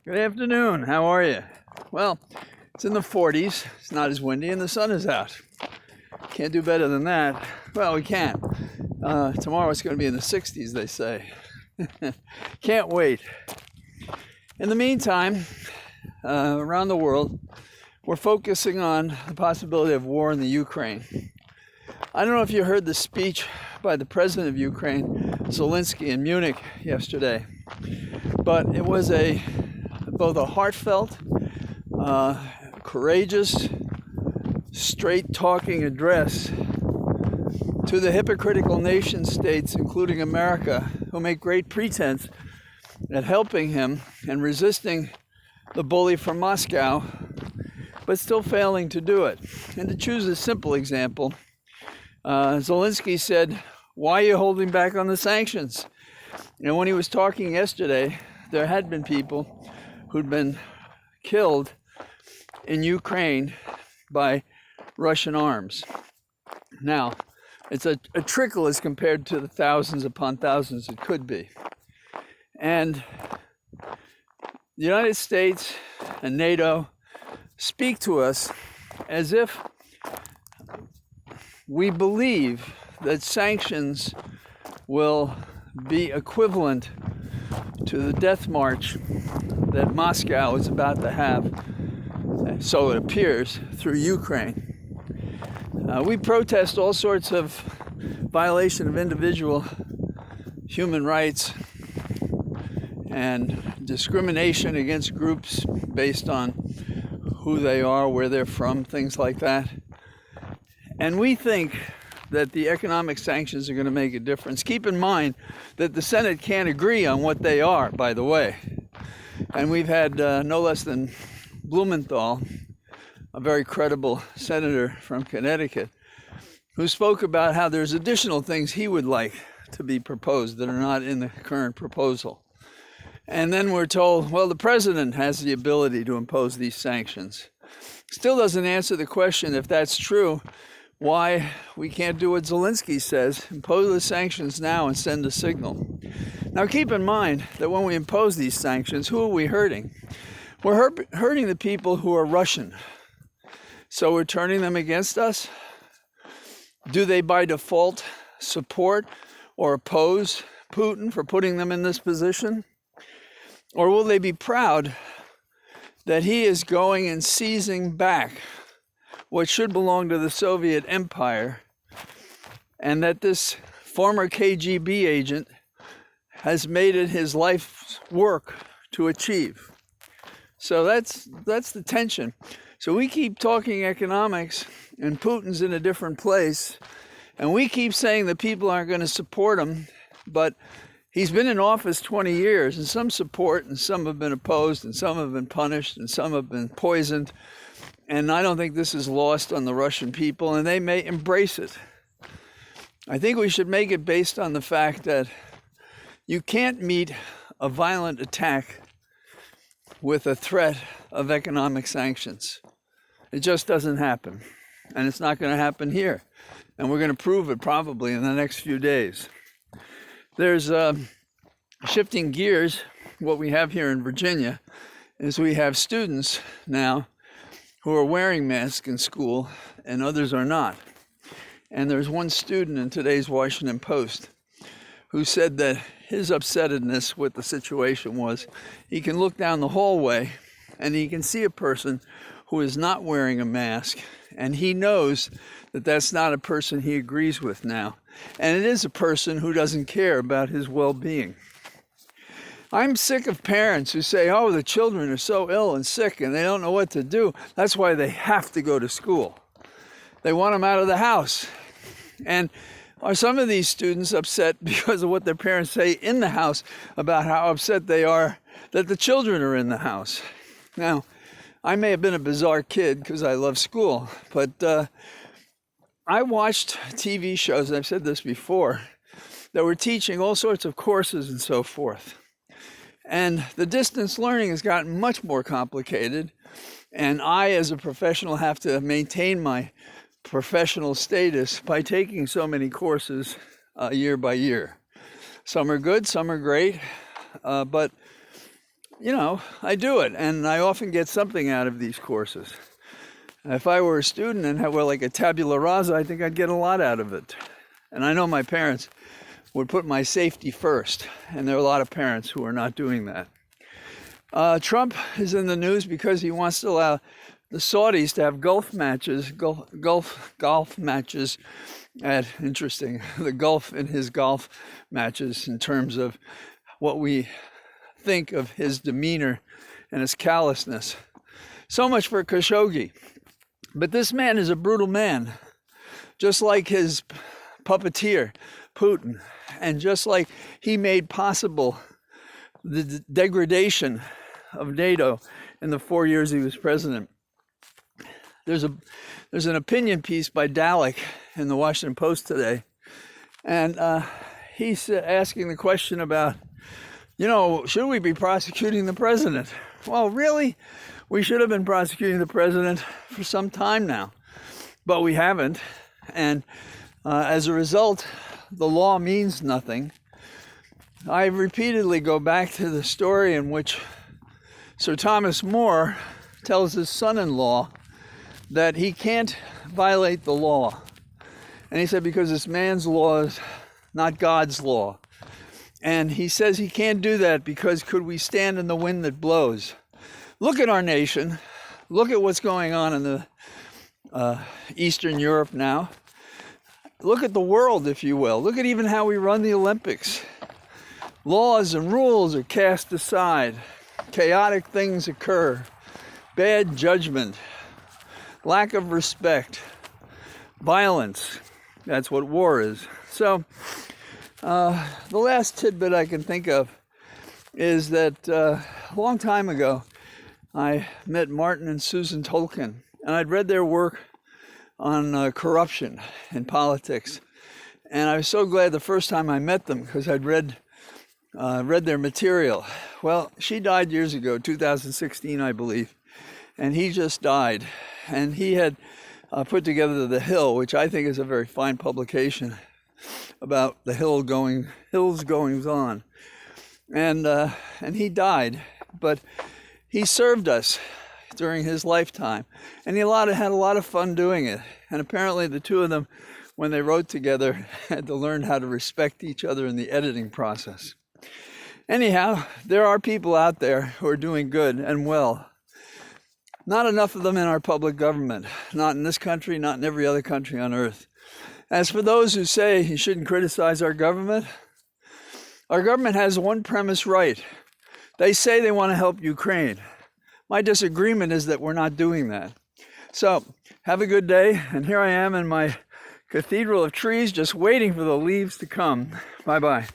Good afternoon. How are you? Well, it's in the 40s. It's not as windy, and the sun is out. Can't do better than that. Well, we can. Tomorrow it's going to be in the 60s, they say. Can't wait. In the meantime, around the world, we're focusing on the possibility of war in the Ukraine. I don't know if you heard the speech by the president of Ukraine, Zelensky, in Munich yesterday, but it was both a heartfelt, courageous, straight-talking address to the hypocritical nation states, including America, who make great pretense at helping him and resisting the bully from Moscow, but still failing to do it. And to choose a simple example, Zelensky said, "Why are you holding back on the sanctions?" And when he was talking yesterday, there had been people who'd been killed in Ukraine by Russian arms. Now, it's a trickle as compared to the thousands upon thousands it could be. And the United States and NATO speak to us as if we believe that sanctions will be equivalent to the death march that Moscow is about to have, so it appears, through Ukraine. We protest all sorts of violation of individual human rights and discrimination against groups based on who they are, where they're from, things like that. And we think that the economic sanctions are going to make a difference. Keep in mind that the Senate can't agree on what they are, by the way. And we've had no less than Blumenthal, a very credible senator from Connecticut, who spoke about how there's additional things he would like to be proposed that are not in the current proposal. And then we're told, well, the president has the ability to impose these sanctions. Still doesn't answer the question, if that's true, why we can't do what Zelensky says, impose the sanctions now and send a signal. Now keep in mind that when we impose these sanctions, who are we hurting? We're hurting the people who are Russian. So we're turning them against us? Do they by default support or oppose Putin for putting them in this position? Or will they be proud that he is going and seizing back what should belong to the Soviet Empire, and that this former KGB agent has made it his life's work to achieve? So that's the tension. So we keep talking economics, and Putin's in a different place, and we keep saying that people aren't going to support him, but he's been in office 20 years, and some support, and some have been opposed, and some have been punished, and some have been poisoned. And I don't think this is lost on the Russian people, and they may embrace it. I think we should make it based on the fact that you can't meet a violent attack with a threat of economic sanctions. It just doesn't happen. And it's not going to happen here. And we're going to prove it probably in the next few days. There's shifting gears. What we have here in Virginia is we have students now who are wearing masks in school, and others are not. And there's one student in today's Washington Post who said that his upsetness with the situation was he can look down the hallway and he can see a person who is not wearing a mask, and he knows that that's not a person he agrees with now. And it is a person who doesn't care about his well-being. I'm sick of parents who say, oh, the children are so ill and sick and they don't know what to do. That's why they have to go to school. They want them out of the house. And are some of these students upset because of what their parents say in the house about how upset they are that the children are in the house? Now, I may have been a bizarre kid because I love school, but I watched TV shows, and I've said this before, that were teaching all sorts of courses and so forth. And the distance learning has gotten much more complicated, and I, as a professional, have to maintain my professional status by taking so many courses year by year. Some are good, some are great, but I do it, and I often get something out of these courses. If I were a student and had like a tabula rasa, I think I'd get a lot out of it. And I know my parents would put my safety first, and there are a lot of parents who are not doing that. Trump is in the news because he wants to allow the Saudis to have golf matches at, interesting, the golf in his golf matches in terms of what we think of his demeanor and his callousness. So much for Khashoggi. But this man is a brutal man, just like his puppeteer, Putin, and just like he made possible the degradation of NATO in the 4 years he was president. There's an opinion piece by Dalek in the Washington Post today, and he's asking the question about, should we be prosecuting the president? Well, really, we should have been prosecuting the president for some time now, but we haven't, and as a result, the law means nothing. I repeatedly go back to the story in which Sir Thomas More tells his son-in-law that he can't violate the law. And he said, because this man's law is not God's law. And he says he can't do that because could we stand in the wind that blows? Look at our nation. Look at what's going on in the Eastern Europe now. Look at the world, if you will. Look at even how we run the Olympics. Laws and rules are cast aside. Chaotic things occur. Bad judgment. Lack of respect. Violence. That's what war is. So, the last tidbit I can think of is that a long time ago, I met Martin and Susan Tolkien, and I'd read their work on corruption in politics. And I was so glad the first time I met them because I'd read their material. Well, she died years ago, 2016, I believe, and he just died. And he had put together The Hill, which I think is a very fine publication about the hills goings on. And he died, but he served us during his lifetime, and he had a lot of fun doing it. And apparently the two of them, when they wrote together, had to learn how to respect each other in the editing process. Anyhow, there are people out there who are doing good and well. Not enough of them in our public government, not in this country, not in every other country on earth. As for those who say you shouldn't criticize our government has one premise right. They say they want to help Ukraine. My disagreement is that we're not doing that. So, have a good day, and here I am in my cathedral of trees just waiting for the leaves to come. Bye-bye.